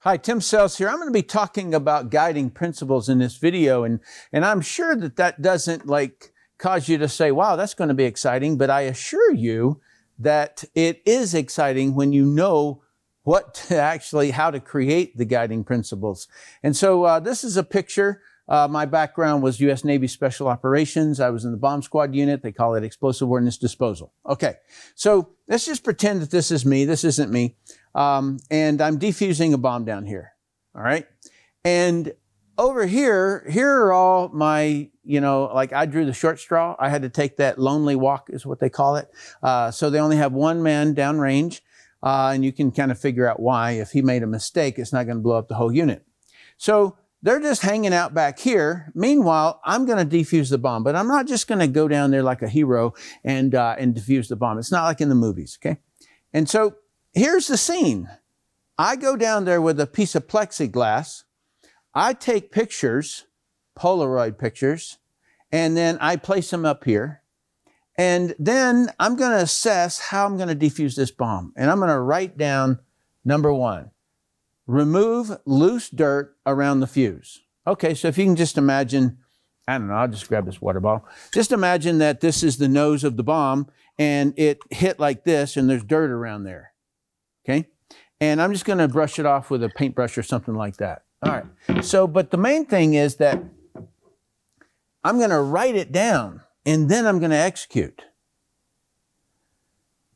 Hi, Tim Sells here. I'm going to be talking about guiding principles in this video, and I'm sure that doesn't cause you to say, wow, that's going to be exciting, but I assure you that it is exciting when you know how to create the guiding principles. And so this is a picture. My background was U.S. Navy Special Operations. I was in the bomb squad unit. They call it explosive ordnance disposal. Okay, so let's just pretend that this is me. This isn't me. And I'm defusing a bomb down here. All right. And over here are all my, I drew the short straw. I had to take that lonely walk is what they call it. So they only have one man downrange. And you can kind of figure out why. If he made a mistake, it's not going to blow up the whole unit. So they're just hanging out back here. Meanwhile, I'm going to defuse the bomb, but I'm not just going to go down there like a hero and defuse the bomb. It's not like in the movies. Okay. And so here's the scene. I go down there with a piece of plexiglass. I take pictures, Polaroid pictures, and then I place them up here. And then I'm going to assess how I'm going to defuse this bomb. And I'm going to write down number 1, remove loose dirt around the fuse. Okay, so if you can just imagine, I don't know, I'll just grab this water bottle. Just imagine that this is the nose of the bomb and it hit like this and there's dirt around there. Okay, and I'm just going to brush it off with a paintbrush or something like that. All right, so, but the main thing is that I'm going to write it down and then I'm going to execute.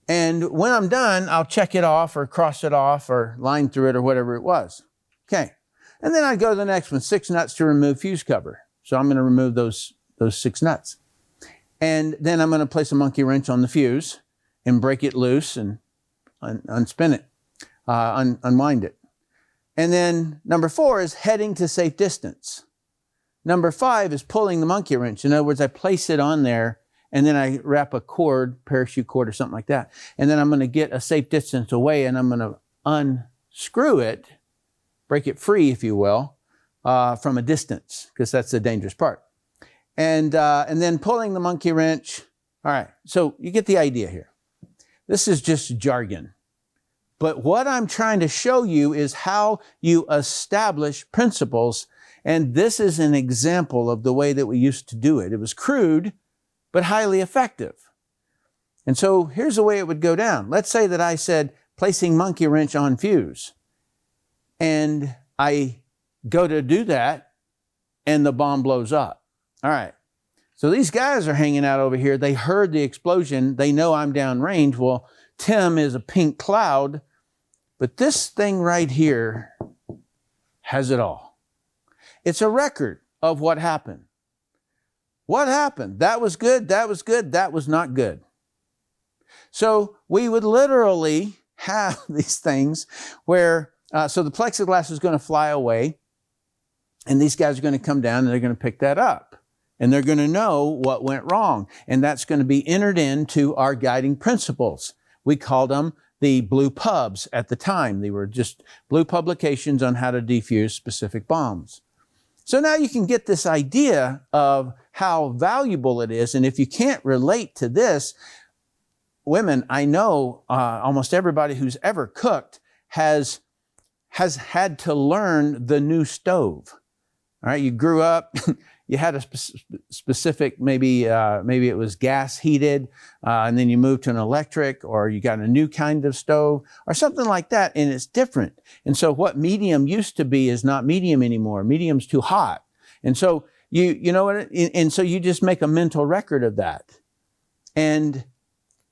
And when I'm done, I'll check it off or cross it off or line through it or whatever it was. Okay, and then I go to the next one, 6 nuts to remove fuse cover. So I'm going to remove those 6 nuts. And then I'm going to place a monkey wrench on the fuse and break it loose and unspin it, unwind it. And then number 4 is heading to safe distance. Number 5 is pulling the monkey wrench. In other words, I place it on there and then I wrap a cord, parachute cord or something like that. And then I'm going to get a safe distance away and I'm going to unscrew it, break it free, if you will, from a distance, because that's the dangerous part. And then pulling the monkey wrench. All right, so you get the idea here. This is just jargon. But what I'm trying to show you is how you establish principles. And this is an example of the way that we used to do it. It was crude, but highly effective. And so here's the way it would go down. Let's say that I said placing monkey wrench on fuse. And I go to do that and the bomb blows up. All right. So these guys are hanging out over here. They heard the explosion. They know I'm downrange. Well, Tim is a pink cloud, but this thing right here has it all. It's a record of what happened. What happened? That was good. That was good. That was not good. So we would literally have these things where, so the plexiglass is going to fly away and these guys are going to come down and they're going to pick that up. And they're going to know what went wrong. And that's going to be entered into our guiding principles. We called them the blue pubs at the time. They were just blue publications on how to defuse specific bombs. So now you can get this idea of how valuable it is. And if you can't relate to this, women, I know almost everybody who's ever cooked has had to learn the new stove. All right, you grew up, you had a specific, maybe it was gas heated, and then you moved to an electric, or you got a new kind of stove, or something like that, and it's different. And so what medium used to be is not medium anymore. Medium's too hot. And so you know what, and so you just make a mental record of that.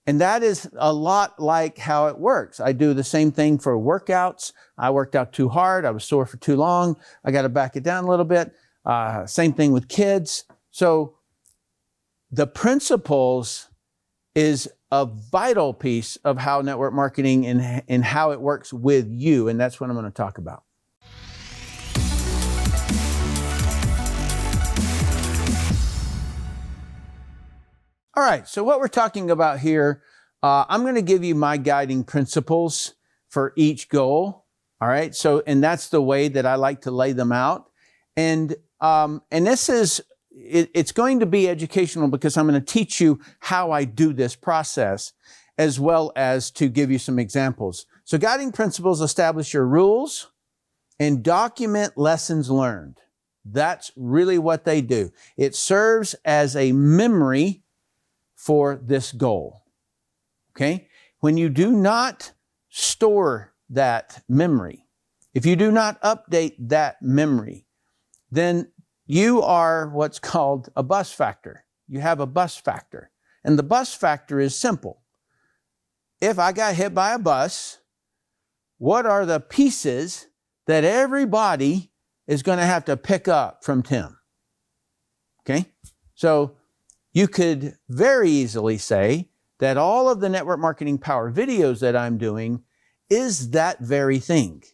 And that is a lot like how it works. I do the same thing for workouts. I worked out too hard. I was sore for too long. I got to back it down a little bit. Same thing with kids. So the principles is a vital piece of how network marketing and how it works with you. And that's what I'm going to talk about. All right, so what we're talking about here, I'm going to give you my guiding principles for each goal. All right, so, and that's the way that I like to lay them out. And this is, it's going to be educational because I'm going to teach you how I do this process as well as to give you some examples. So guiding principles establish your rules and document lessons learned. That's really what they do. It serves as a memory for this goal. Okay? When you do not store that memory, if you do not update that memory, then you are what's called a bus factor. You have a bus factor. And the bus factor is simple. If I got hit by a bus, what are the pieces that everybody is going to have to pick up from Tim? Okay? So you could very easily say that all of the Network Marketing Power videos that I'm doing is that very thing.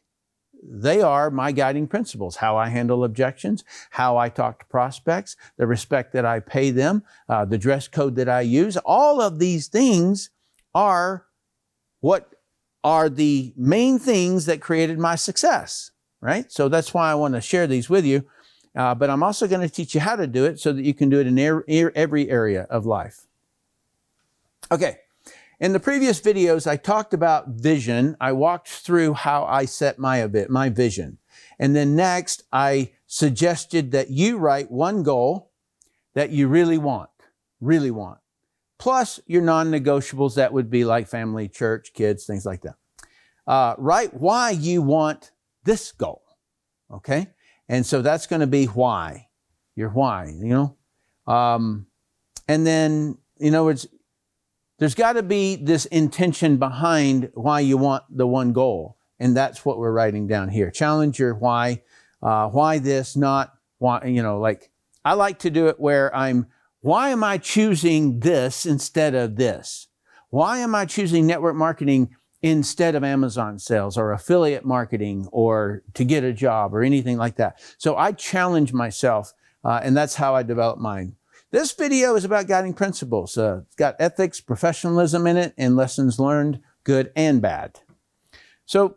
They are my guiding principles, how I handle objections, how I talk to prospects, the respect that I pay them, the dress code that I use. All of these things are what are the main things that created my success, right? So that's why I want to share these with you. But I'm also going to teach you how to do it so that you can do it in every area of life. Okay. In the previous videos, I talked about vision. I walked through how I set my vision. And then next, I suggested that you write one goal that you really want. Plus your non-negotiables, that would be like family, church, kids, things like that. Write why you want this goal, okay? And so that's going to be why, your why, and then, there's got to be this intention behind why you want the one goal. And that's what we're writing down here. Challenge your why. Why this, not why, I like to do it where why am I choosing this instead of this? Why am I choosing network marketing instead of Amazon sales or affiliate marketing or to get a job or anything like that? So I challenge myself, and that's how I develop mine. This video is about guiding principles. It's got ethics, professionalism in it, and lessons learned, good and bad. So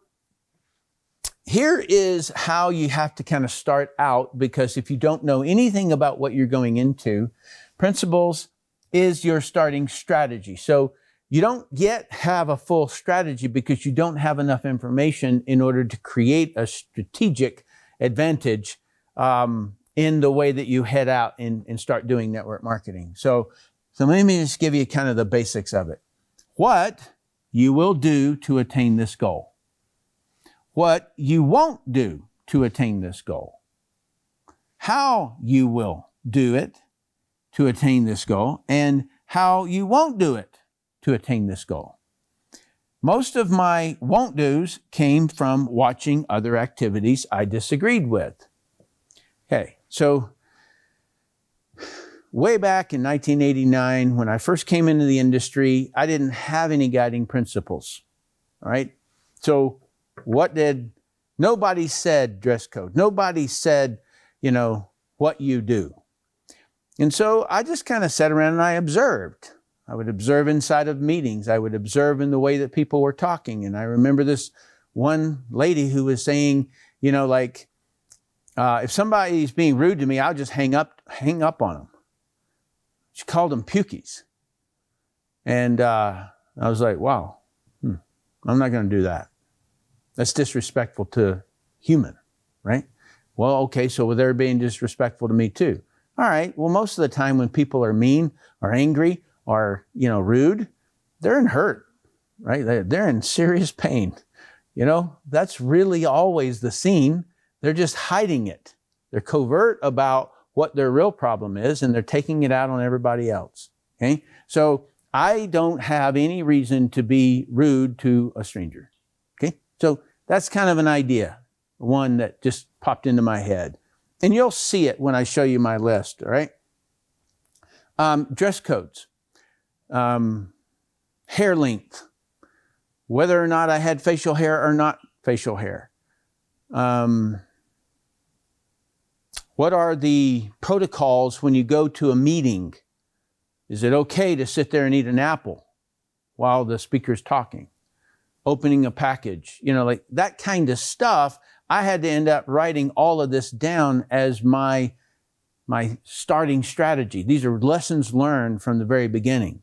here is how you have to kind of start out, because if you don't know anything about what you're going into, principles is your starting strategy. So you don't yet have a full strategy because you don't have enough information in order to create a strategic advantage in the way that you head out and start doing network marketing. So let me just give you kind of the basics of it. What you will do to attain this goal. What you won't do to attain this goal. How you will do it to attain this goal, and how you won't do it to attain this goal. Most of my won't do's came from watching other activities I disagreed with. Okay, so way back in 1989, when I first came into the industry, I didn't have any guiding principles, all right? So nobody said dress code. Nobody said, what you do. And so I just kind of sat around and I observed. I would observe inside of meetings. I would observe in the way that people were talking. And I remember this one lady who was saying, if somebody's being rude to me, I'll just hang up on them. She called them pukies. And I was like, wow, I'm not going to do that. That's disrespectful to human, right? Well, okay, so they're being disrespectful to me too. All right, well, most of the time when people are mean or angry or, rude, they're in hurt, right? They're in serious pain. That's really always the scene. They're just hiding it. They're covert about what their real problem is, and they're taking it out on everybody else, okay? So I don't have any reason to be rude to a stranger, okay? So that's kind of an idea, one that just popped into my head. And you'll see it when I show you my list, all right? Dress codes, hair length, whether or not I had facial hair or not facial hair. What are the protocols when you go to a meeting? Is it okay to sit there and eat an apple while the speaker's talking? Opening a package, that kind of stuff. I had to end up writing all of this down as my starting strategy. These are lessons learned from the very beginning,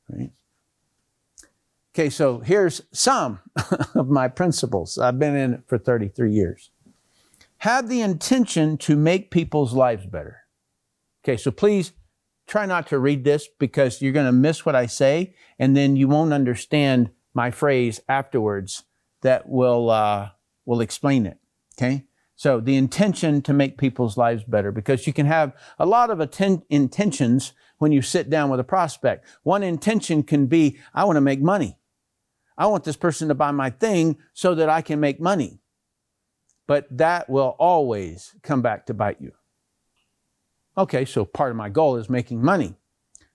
right? Okay, so here's some of my principles. I've been in it for 33 years. Have the intention to make people's lives better. Okay, so please try not to read this because you're going to miss what I say, and then you won't understand my phrase afterwards that will explain it. Okay, so the intention to make people's lives better, because you can have a lot of intentions when you sit down with a prospect. One intention can be, I want to make money. I want this person to buy my thing so that I can make money. But that will always come back to bite you. Okay, so part of my goal is making money.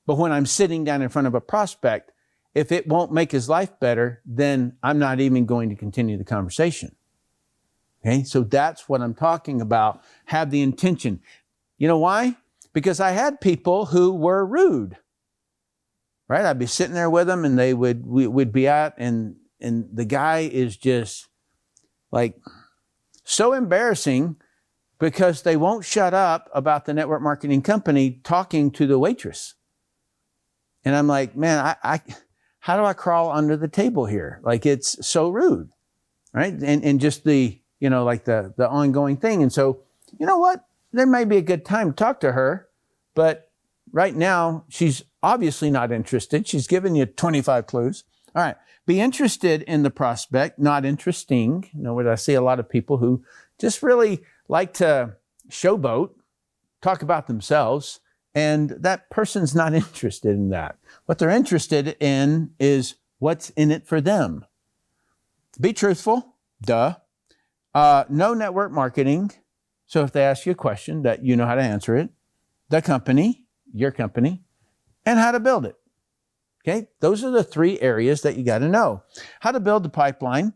But when I'm sitting down in front of a prospect, if it won't make his life better, then I'm not even going to continue the conversation. Okay, so that's what I'm talking about. Have the intention. You know why? Because I had people who were rude. Right? I'd be sitting there with them and we'd be out and the guy is just like so embarrassing because they won't shut up about the network marketing company talking to the waitress. And I'm like, man, how do I crawl under the table here? Like, it's so rude, right? And just the, like the ongoing thing. And so, you know what? There may be a good time to talk to her, but right now she's obviously not interested. She's given you 25 clues. All right. Be interested in the prospect, not interesting. I see a lot of people who just really like to showboat, talk about themselves, and that person's not interested in that. What they're interested in is what's in it for them. Be truthful. Duh. Know network marketing. So if they ask you a question, that you know how to answer it. The company, your company, and how to build it. Okay, those are the three areas that you got to know. How to build the pipeline.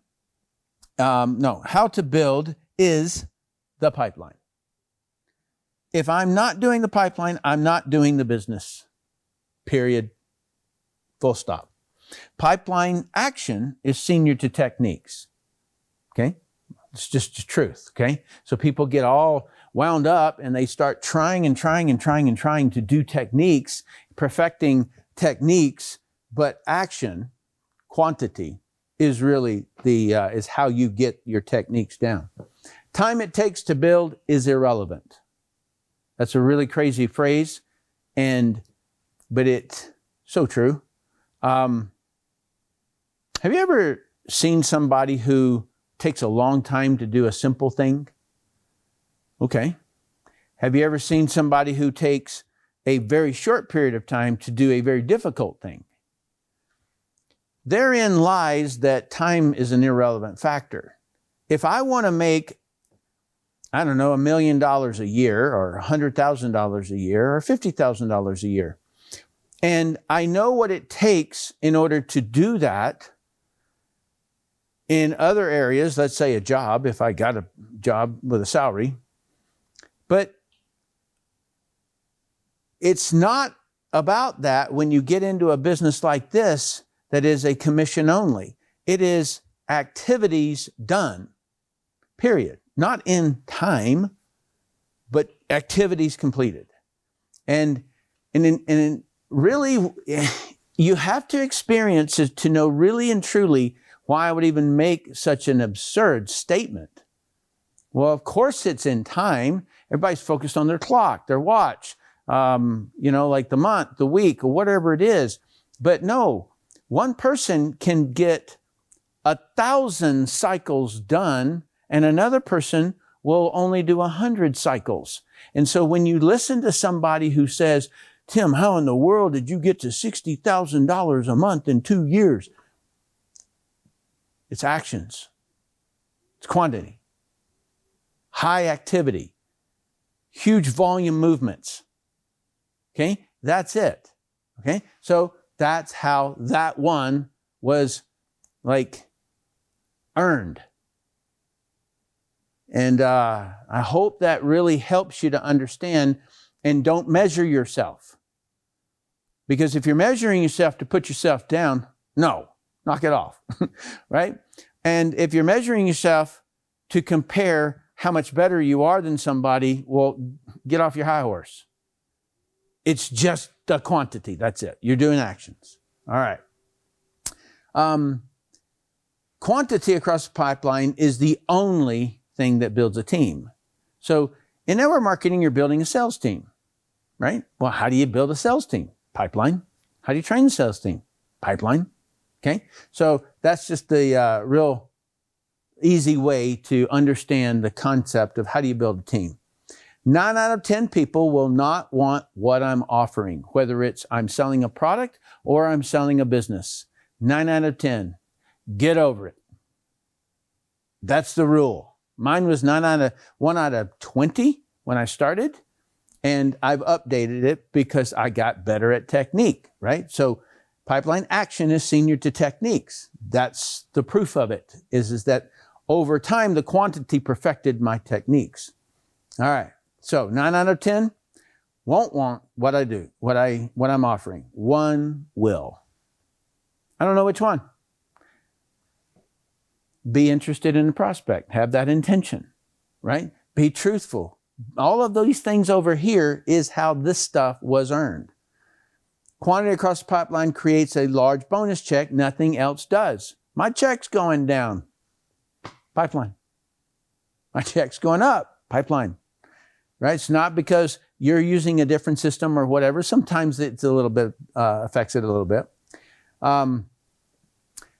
How to build is the pipeline. If I'm not doing the pipeline, I'm not doing the business. Period. Full stop. Pipeline action is senior to techniques. Okay, it's just the truth. Okay, so people get all wound up and they start trying to do techniques, perfecting techniques, but action, quantity, is really is how you get your techniques down. Time it takes to build is irrelevant. That's a really crazy phrase, but it's so true. Have you ever seen somebody who takes a long time to do a simple thing? Okay. Have you ever seen somebody who takes a very short period of time to do a very difficult thing? Therein lies that time is an irrelevant factor. If I want to make, $1 million a year or $100,000 a year or $50,000 a year, and I know what it takes in order to do that in other areas, let's say a job, if I got a job with a salary, but it's not about that when you get into a business like this that is a commission only. It is activities done, period. Not in time, but activities completed. And really, you have to experience it to know really and truly why I would even make such an absurd statement. Well, of course it's in time. Everybody's focused on their clock, their watch, like the month, the week, or whatever it is. But no, one person can get 1,000 cycles done, and another person will only do 100 cycles. And so when you listen to somebody who says, Tim, how in the world did you get to $60,000 a month in 2 years? It's actions. It's quantity. High activity. Huge volume movements. Okay? That's it. Okay? So that's how that one was earned. And I hope that really helps you to understand, and don't measure yourself. Because if you're measuring yourself to put yourself down, no, knock it off, right? And if you're measuring yourself to compare how much better you are than somebody, well, get off your high horse. It's just the quantity. That's it. You're doing actions. All right. Quantity across the pipeline is the only thing that builds a team. So in network marketing, you're building a sales team, right? Well, how do you build a sales team? Pipeline. How do you train the sales team? Pipeline. Okay. So that's just the real easy way to understand the concept of how do you build a team. 9 out of 10 people will not want what I'm offering, whether it's I'm selling a product or I'm selling a business. 9 out of 10. Get over it. That's the rule. Mine was 1 out of 20 when I started, and I've updated it because I got better at technique, right? So pipeline action is senior to techniques. That's the proof of it, is that over time, the quantity perfected my techniques. All right. So 9 out of 10 won't want what I do, what I'm offering. 1 will. I don't know which one. Be interested in the prospect. Have that intention, right? Be truthful. All of these things over here is how this stuff was earned. Quantity across the pipeline creates a large bonus check. Nothing else does. My check's going down. Pipeline. My check's going up. Pipeline. Right? It's not because you're using a different system or whatever. Sometimes it's a little bit, affects it a little bit.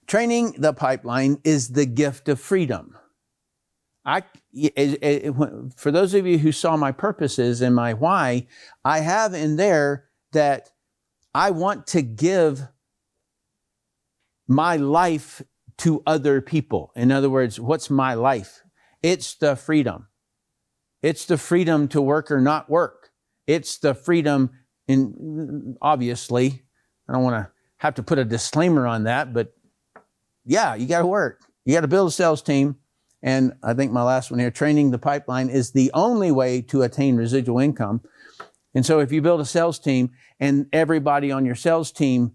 Training the pipeline is the gift of freedom. For those of you who saw my purposes and my why, I have in there that I want to give my life to other people. In other words, what's my life? It's the freedom. It's the freedom to work or not work. It's the freedom obviously, I don't want to have to put a disclaimer on that, but yeah, you got to work. You got to build a sales team. And I think my last one here, training the pipeline is the only way to attain residual income. And so if you build a sales team and everybody on your sales team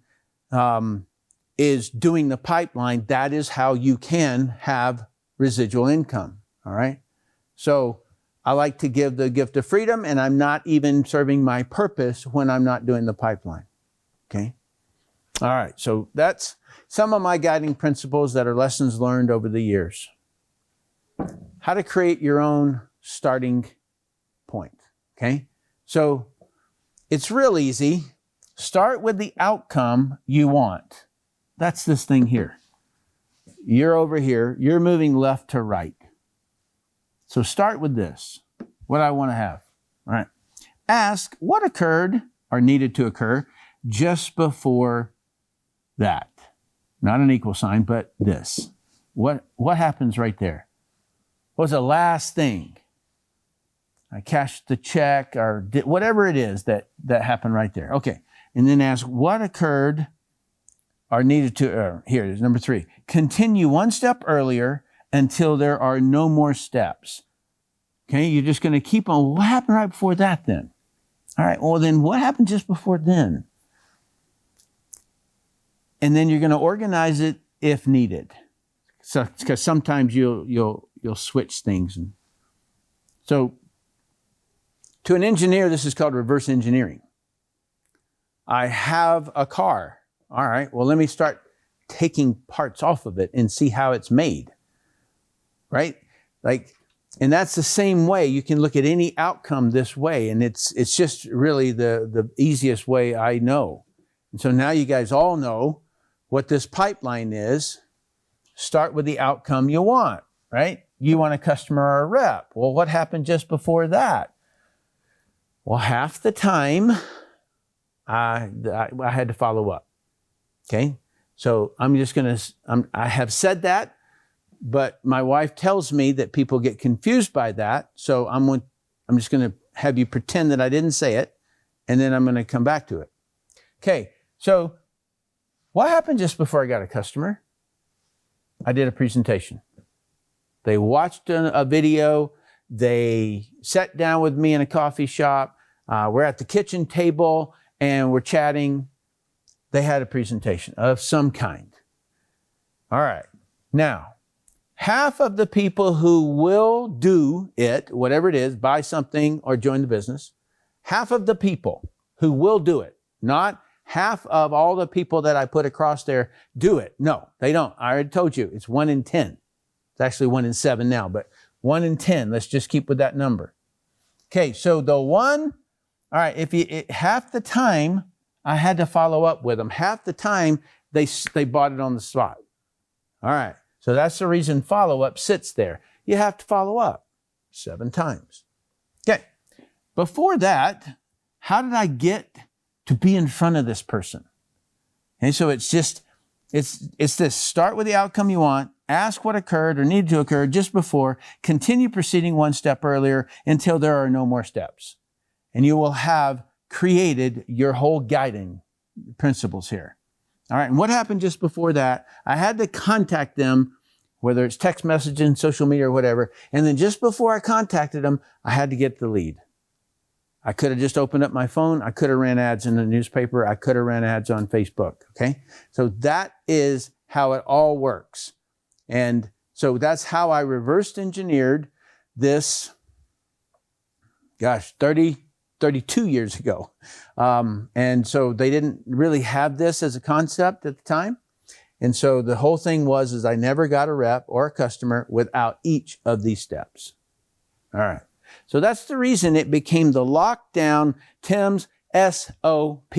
is doing the pipeline, that is how you can have residual income. All right. So I like to give the gift of freedom, and I'm not even serving my purpose when I'm not doing the pipeline. Okay. All right. So that's some of my guiding principles that are lessons learned over the years. How to create your own starting point. Okay. So it's real easy. Start with the outcome you want. That's this thing here. You're over here. You're moving left to right. So start with this. What I want to have. All right. Ask what occurred or needed to occur just before that. Not an equal sign, but this. What happens right there? What was the last thing? I cashed the check or did whatever it is that happened right there. Okay. And then ask what occurred or needed to, here it is, number 3. Continue one step earlier until there are no more steps. Okay, you're just going to keep on. What happened right before that then? All right, well then what happened just before then? And then you're going to organize it if needed. So, because sometimes you'll switch things. And so to an engineer, this is called reverse engineering. I have a car. All right, well, let me start taking parts off of it and see how it's made. Right? And that's the same way. You can look at any outcome this way. And it's just really the easiest way I know. And so now you guys all know what this pipeline is. Start with the outcome you want, right? You want a customer or a rep. Well, what happened just before that? Well, half the time I had to follow up. Okay. So I have said that. But my wife tells me that people get confused by that. So I'm just going to have you pretend that I didn't say it, and then I'm going to come back to it. Okay, so what happened just before I got a customer? I did a presentation. They watched a video. They sat down with me in a coffee shop. We're at the kitchen table, and we're chatting. They had a presentation of some kind. All right, now, half of the people who will do it, whatever it is, buy something or join the business, half of the people who will do it, not half of all the people that I put across there do it. No, they don't. I already told you, it's 1 in 10. It's actually 1 in 7 now, but 1 in 10. Let's just keep with that number. Okay, so the one, all right, half the time I had to follow up with them. Half the time they bought it on the spot. All right, so that's the reason follow-up sits there. You have to follow up 7 times. Okay, before that, how did I get to be in front of this person? And so it's this: start with the outcome you want, ask what occurred or needed to occur just before, continue proceeding 1 step earlier until there are no more steps. And you will have created your whole guiding principles here. All right, and what happened just before that? I had to contact them, whether it's text messaging, social media, or whatever. And then just before I contacted them, I had to get the lead. I could have just opened up my phone. I could have ran ads in the newspaper. I could have ran ads on Facebook, okay? So that is how it all works. And so that's how I reversed engineered this, 32 years ago. And so they didn't really have this as a concept at the time. And so the whole thing was I never got a rep or a customer without each of these steps. All right. So that's the reason it became the Lockdown Tim's SOP.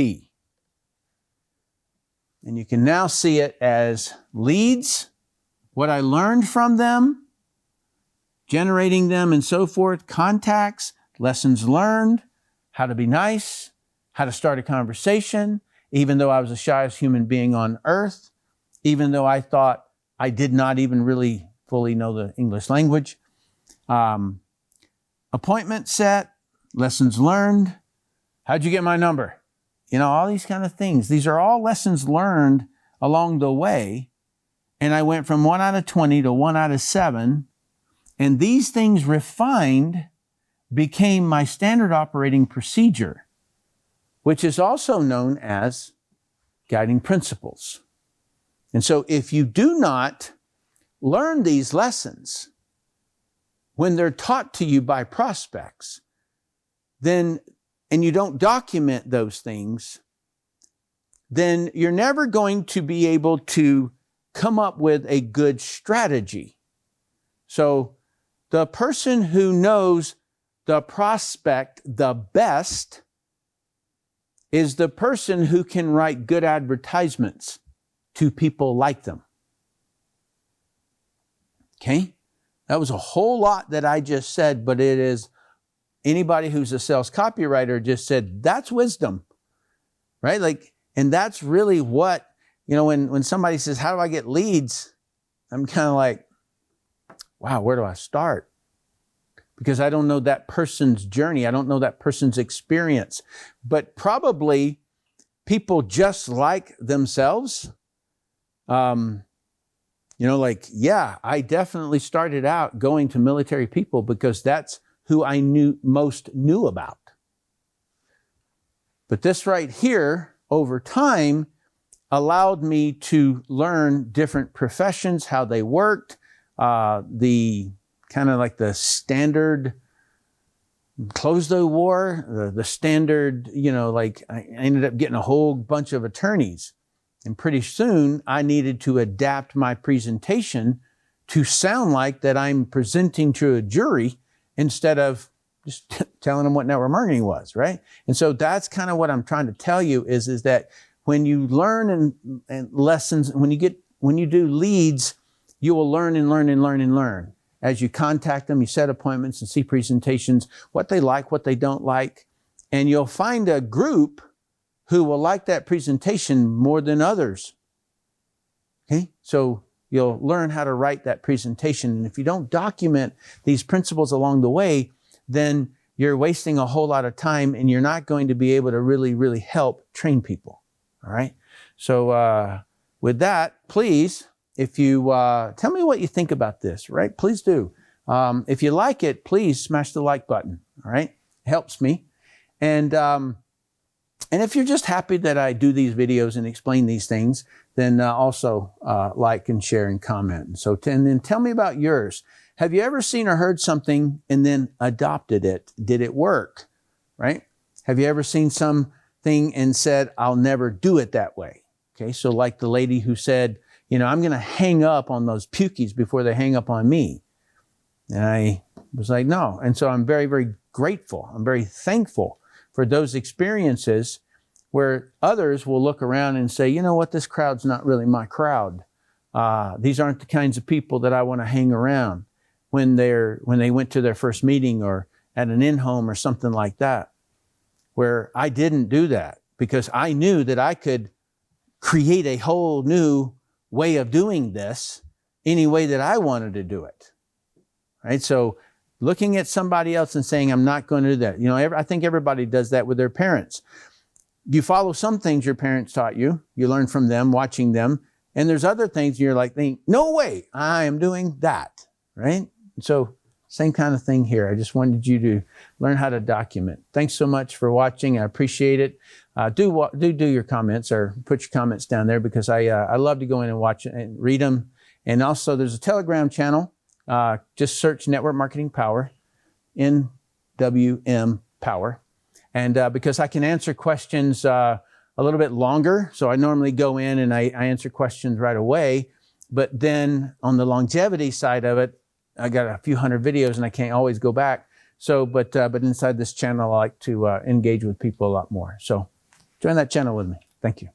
And you can now see it as leads, what I learned from them, generating them and so forth, contacts, lessons learned, how to be nice, how to start a conversation, even though I was the shyest human being on earth, even though I thought I did not even really fully know the English language. Appointment set, lessons learned. How'd you get my number? You know, all these kind of things. These are all lessons learned along the way. And I went from 1 out of 20 to 1 out of 7. And these things refined became my standard operating procedure, which is also known as guiding principles. And so if you do not learn these lessons when they're taught to you by prospects, then, and you don't document those things, then you're never going to be able to come up with a good strategy. So the person who knows the prospect the best is the person who can write good advertisements to people like them. Okay? That was a whole lot that I just said, but it is anybody who's a sales copywriter just said, that's wisdom, right? Like, and that's really what, you know, when somebody says, how do I get leads? I'm kind of like, wow, where do I start? Because I don't know that person's journey. I don't know that person's experience. But probably people just like themselves. You know, like, yeah, I definitely started out going to military people because that's who I most knew about. But this right here, over time, allowed me to learn different professions, how they worked, the kind of like the standard clothes they wore, the standard, you know, like I ended up getting a whole bunch of attorneys. And pretty soon I needed to adapt my presentation to sound like that I'm presenting to a jury instead of just telling them what network marketing was, right? And so that's kind of what I'm trying to tell you is that when you learn and lessons, when you do leads, you will learn and learn and learn and learn. As you contact them, you set appointments and see presentations, what they like, what they don't like. And you'll find a group who will like that presentation more than others. Okay? So you'll learn how to write that presentation. And if you don't document these principles along the way, then you're wasting a whole lot of time and you're not going to be able to really, really help train people. All right? So with that, please, if you tell me what you think about this, right? Please do. If you like it, please smash the like button. All right? It helps me. And if you're just happy that I do these videos and explain these things, then also like and share and comment. And then tell me about yours. Have you ever seen or heard something and then adopted it? Did it work? Right? Have you ever seen something thing and said, I'll never do it that way. Okay, so like the lady who said, you know, I'm going to hang up on those pukies before they hang up on me. And I was like, no. And so I'm very, very grateful. I'm very thankful for those experiences where others will look around and say, you know what, this crowd's not really my crowd. These aren't the kinds of people that I want to hang around when they went to their first meeting or at an in-home or something like that, where I didn't do that because I knew that I could create a whole new way of doing this any way that I wanted to do it. Right? So looking at somebody else and saying, I'm not going to do that. You know, I think everybody does that with their parents. You follow some things your parents taught you. You learn from them, watching them. And there's other things you're like, no way, I am doing that. Right? So same kind of thing here. I just wanted you to learn how to document. Thanks so much for watching. I appreciate it. Do your comments or put your comments down there because I love to go in and watch and read them. And also there's a Telegram channel. Just search Network Marketing Power, NWM Power. And because I can answer questions a little bit longer, so I normally go in and I answer questions right away. But then on the longevity side of it, I got a few hundred videos and I can't always go back. So, but inside this channel, I like to engage with people a lot more. So join that channel with me. Thank you.